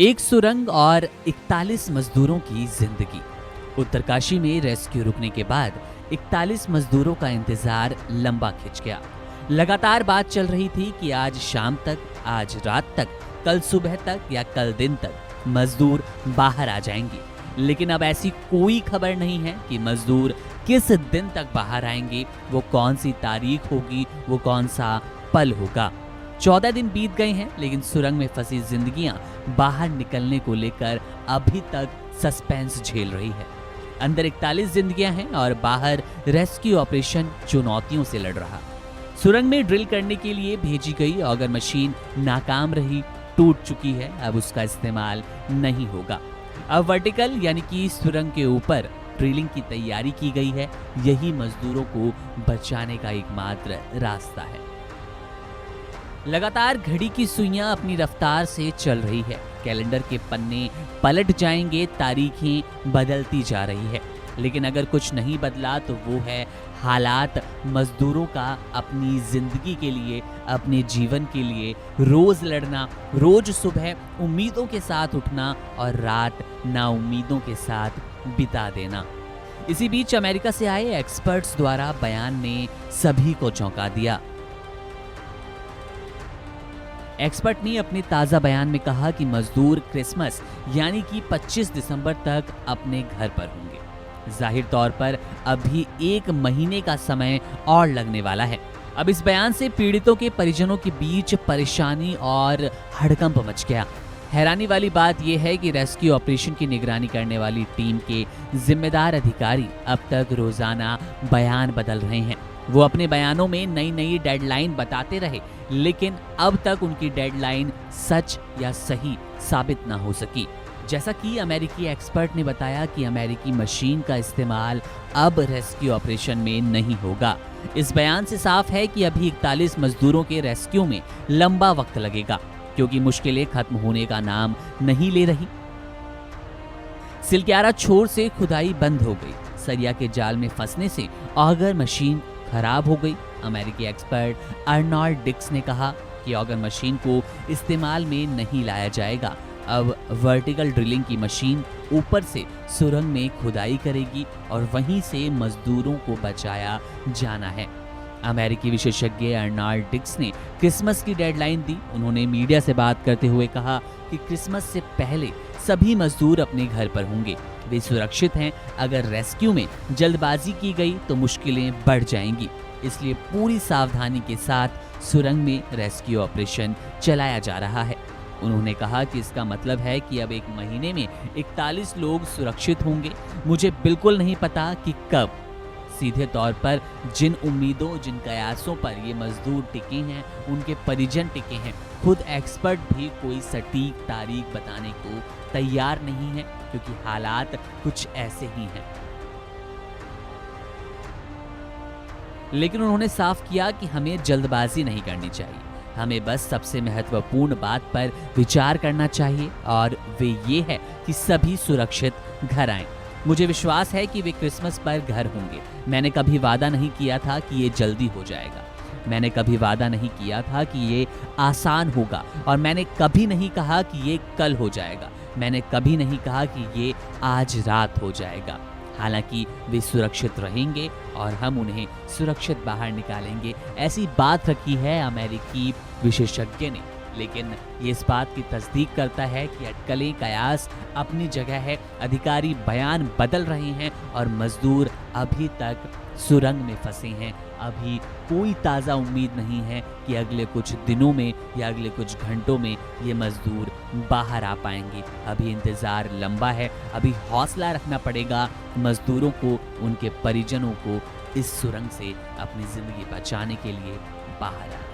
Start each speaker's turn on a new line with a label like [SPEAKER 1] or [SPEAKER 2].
[SPEAKER 1] एक सुरंग और 41 मजदूरों की जिंदगी। उत्तरकाशी में रेस्क्यू रुकने के बाद 41 मजदूरों का इंतजार लंबा खिंच गया। लगातार बात चल रही थी कि आज शाम तक, आज रात तक, कल सुबह तक या कल दिन तक मजदूर बाहर आ जाएंगे। लेकिन अब ऐसी कोई खबर नहीं है कि मजदूर किस दिन तक बाहर आएंगे, वो कौन सी तारीख होगी, वो कौन सा पल होगा। 14 दिन बीत गए हैं, लेकिन सुरंग में फंसी जिंदगियां बाहर निकलने को लेकर अभी तक सस्पेंस झेल रही है। अंदर 41 जिंदगियां हैं और बाहर रेस्क्यू ऑपरेशन चुनौतियों से लड़ रहा। सुरंग में ड्रिल करने के लिए भेजी गई ऑगर मशीन नाकाम रही, टूट चुकी है, अब उसका इस्तेमाल नहीं होगा। अब वर्टिकल यानी कि सुरंग के ऊपर ड्रिलिंग की तैयारी की गई है। यही मजदूरों को बचाने का एकमात्र रास्ता है। लगातार घड़ी की सुइयां अपनी रफ्तार से चल रही है। कैलेंडर के पन्ने पलट जाएंगे, तारीखें बदलती जा रही है। लेकिन अगर कुछ नहीं बदला तो वो है हालात मजदूरों का अपनी जिंदगी के लिए, अपने जीवन के लिए रोज लड़ना, रोज सुबह उम्मीदों के साथ उठना और रात नाउम्मीदों के साथ बिता देना। इसी बीच अमेरिका से आए एक्सपर्ट्स द्वारा बयान ने सभी को चौंका दिया। एक्सपर्ट ने अपने ताजा बयान में कहा कि मजदूर क्रिसमस यानी कि 25 दिसंबर तक अपने घर पर होंगे। जाहिर तौर पर अभी 1 महीने का समय और लगने वाला है। अब इस बयान से पीड़ितों के परिजनों के बीच परेशानी और हड़कंप मच गया। हैरानी वाली बात यह है कि रेस्क्यू ऑपरेशन की निगरानी करने वाली टीम के जिम्मेदार अधिकारी अब तक रोजाना बयान बदल रहे हैं। वो अपने बयानों में नई नई डेडलाइन बताते रहे, लेकिन अब तक उनकी डेडलाइन सच या सही साबित ना हो सकी। जैसा कि अमेरिकी एक्सपर्ट ने बताया कि अमेरिकी मशीन का इस्तेमाल अब रेस्क्यू ऑपरेशन में नहीं होगा। इस बयान से साफ है कि अभी 41 मजदूरों के रेस्क्यू में लंबा वक्त लगेगा, क्योंकि मुश्किलें खत्म होने का नाम नहीं ले रही। सिलक्यारा छोर से खुदाई बंद हो गई। सरिया के जाल में फंसने से ऑगर मशीन खराब हो गई। अमेरिकी एक्सपर्ट अर्नोल्ड डिक्स ने कहा कि ऑगर मशीन को इस्तेमाल में नहीं लाया जाएगा। अब वर्टिकल ड्रिलिंग की मशीन ऊपर से सुरंग में खुदाई करेगी और वहीं से मजदूरों को बचाया जाना है। अमेरिकी विशेषज्ञ अर्नोल्ड डिक्स ने क्रिसमस की डेडलाइन दी। उन्होंने मीडिया से बात करते हुए कहा कि क्रिसमस से पहले सभी मजदूर अपने घर पर होंगे, वे सुरक्षित हैं। अगर रेस्क्यू में जल्दबाजी की गई तो मुश्किलें बढ़ जाएंगी, इसलिए पूरी सावधानी के साथ सुरंग में रेस्क्यू ऑपरेशन चलाया जा रहा है। उन्होंने कहा कि इसका मतलब है कि अब 1 महीने में 41 लोग सुरक्षित होंगे। मुझे बिल्कुल नहीं पता कि कब। सीधे तौर पर जिन उम्मीदों, जिन कयासों पर ये मजदूर टिके हैं, उनके परिजन टिके हैं, खुद एक्सपर्ट भी कोई सटीक तारीख बताने को तैयार नहीं है, क्योंकि हालात कुछ ऐसे ही हैं। लेकिन उन्होंने साफ किया कि हमें जल्दबाजी नहीं करनी चाहिए। हमें बस सबसे महत्वपूर्ण बात पर विचार करना चाहिए, और वे ये है कि सभी सुरक्षित घर आएं। मुझे विश्वास है कि वे क्रिसमस पर घर होंगे। मैंने कभी वादा नहीं किया था कि ये जल्दी हो जाएगा। मैंने कभी वादा नहीं किया था कि ये आसान होगा, और मैंने कभी नहीं कहा कि ये कल हो जाएगा। मैंने कभी नहीं कहा कि ये आज रात हो जाएगा। हालांकि वे सुरक्षित रहेंगे और हम उन्हें सुरक्षित बाहर निकालेंगे, ऐसी बात रखी है अमेरिकी विशेषज्ञ ने। लेकिन ये इस बात की तस्दीक करता है कि अटकलें, कयास अपनी जगह है, अधिकारी बयान बदल रहे हैं और मजदूर अभी तक सुरंग में फंसे हैं। अभी कोई ताज़ा उम्मीद नहीं है कि अगले कुछ दिनों में या अगले कुछ घंटों में ये मजदूर बाहर आ पाएंगे। अभी इंतज़ार लंबा है। अभी हौसला रखना पड़ेगा मजदूरों को, उनके परिजनों को इस सुरंग से अपनी ज़िंदगी बचाने के लिए बाहर आना।